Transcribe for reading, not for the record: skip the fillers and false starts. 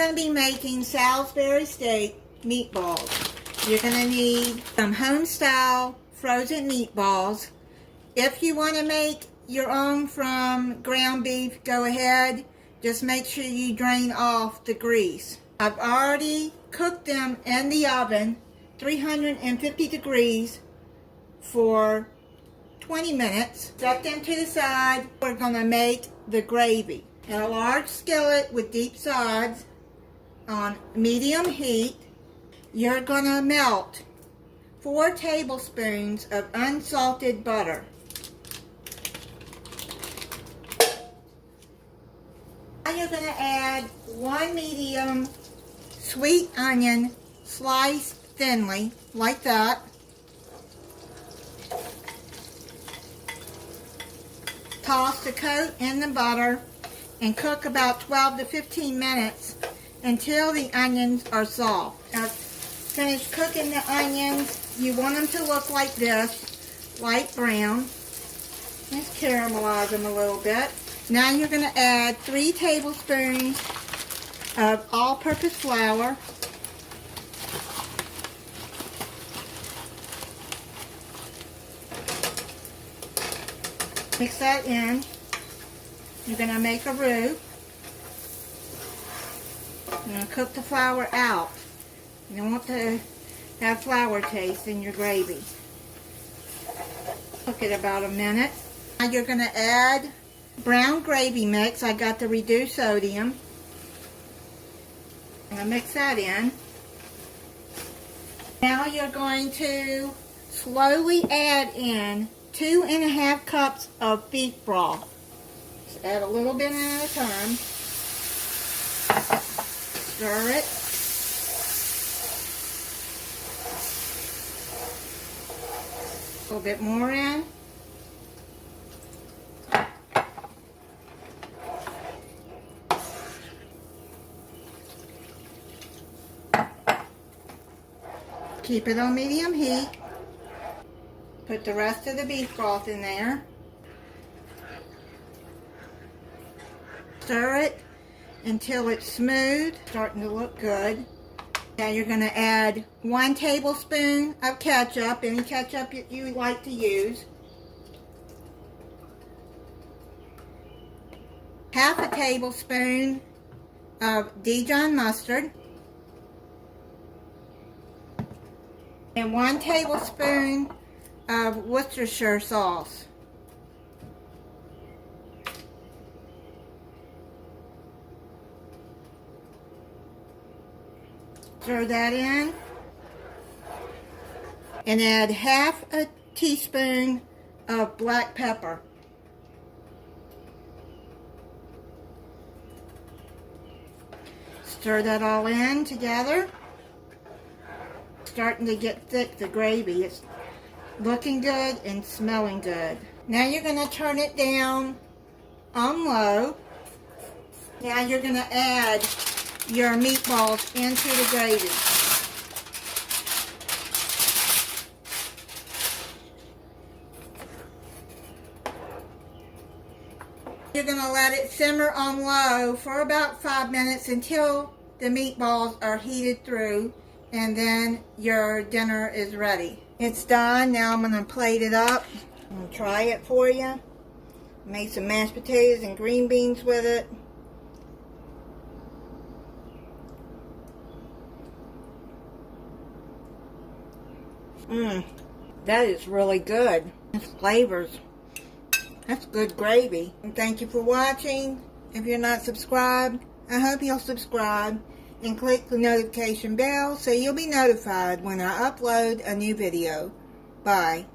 going to be making Salisbury steak meatballs. You're going to need some home-style frozen meatballs. If you want to make your own from ground beef, go ahead. Just make sure you drain off the grease. I've already cooked them in the oven, 350 degrees, for 20 minutes. Set them to the side. We're going to make the gravy. In a large skillet with deep sides on medium heat, you're going to melt 4 tablespoons of unsalted butter. Now you're going to add 1 medium sweet onion sliced thinly, like that. Toss the coat in the butter and cook about 12 to 15 minutes until the onions are soft. Now, finish cooking the onions. You want them to look like this, light brown. Just caramelize them a little bit. Now you're going to add 3 tablespoons of all-purpose flour. Mix that in. You're going to make a roux. You're going to cook the flour out. You don't want to have flour taste in your gravy. Cook it about a minute. Now you're going to add brown gravy mix. I got the reduced sodium. I'm going to mix that in. Now you're going to slowly add in 2½ cups of beef broth. Just add a little bit at a time. Stir it. A little bit more in. Keep it on medium heat. Put the rest of the beef broth in there. Stir it until it's smooth, starting to look good. Now you're going to add 1 tablespoon of ketchup, any ketchup you like to use. Half a tablespoon of Dijon mustard. And 1 tablespoon of Worcestershire sauce. Throw that in. And add half a teaspoon of black pepper. Stir that all in together. Starting to get thick, the gravy. It's looking good and smelling good. Now you're going to turn it down on low. Now you're going to add your meatballs into the gravy. You're going to let it simmer on low for about 5 minutes until the meatballs are heated through, and then your dinner is ready. It's done. Now I'm going to plate it up. I'm going to try it for you. Made some mashed potatoes and green beans with it. That is really good. It's flavors. That's good gravy. And thank you for watching. If you're not subscribed, I hope you'll subscribe and click the notification bell so you'll be notified when I upload a new video. Bye.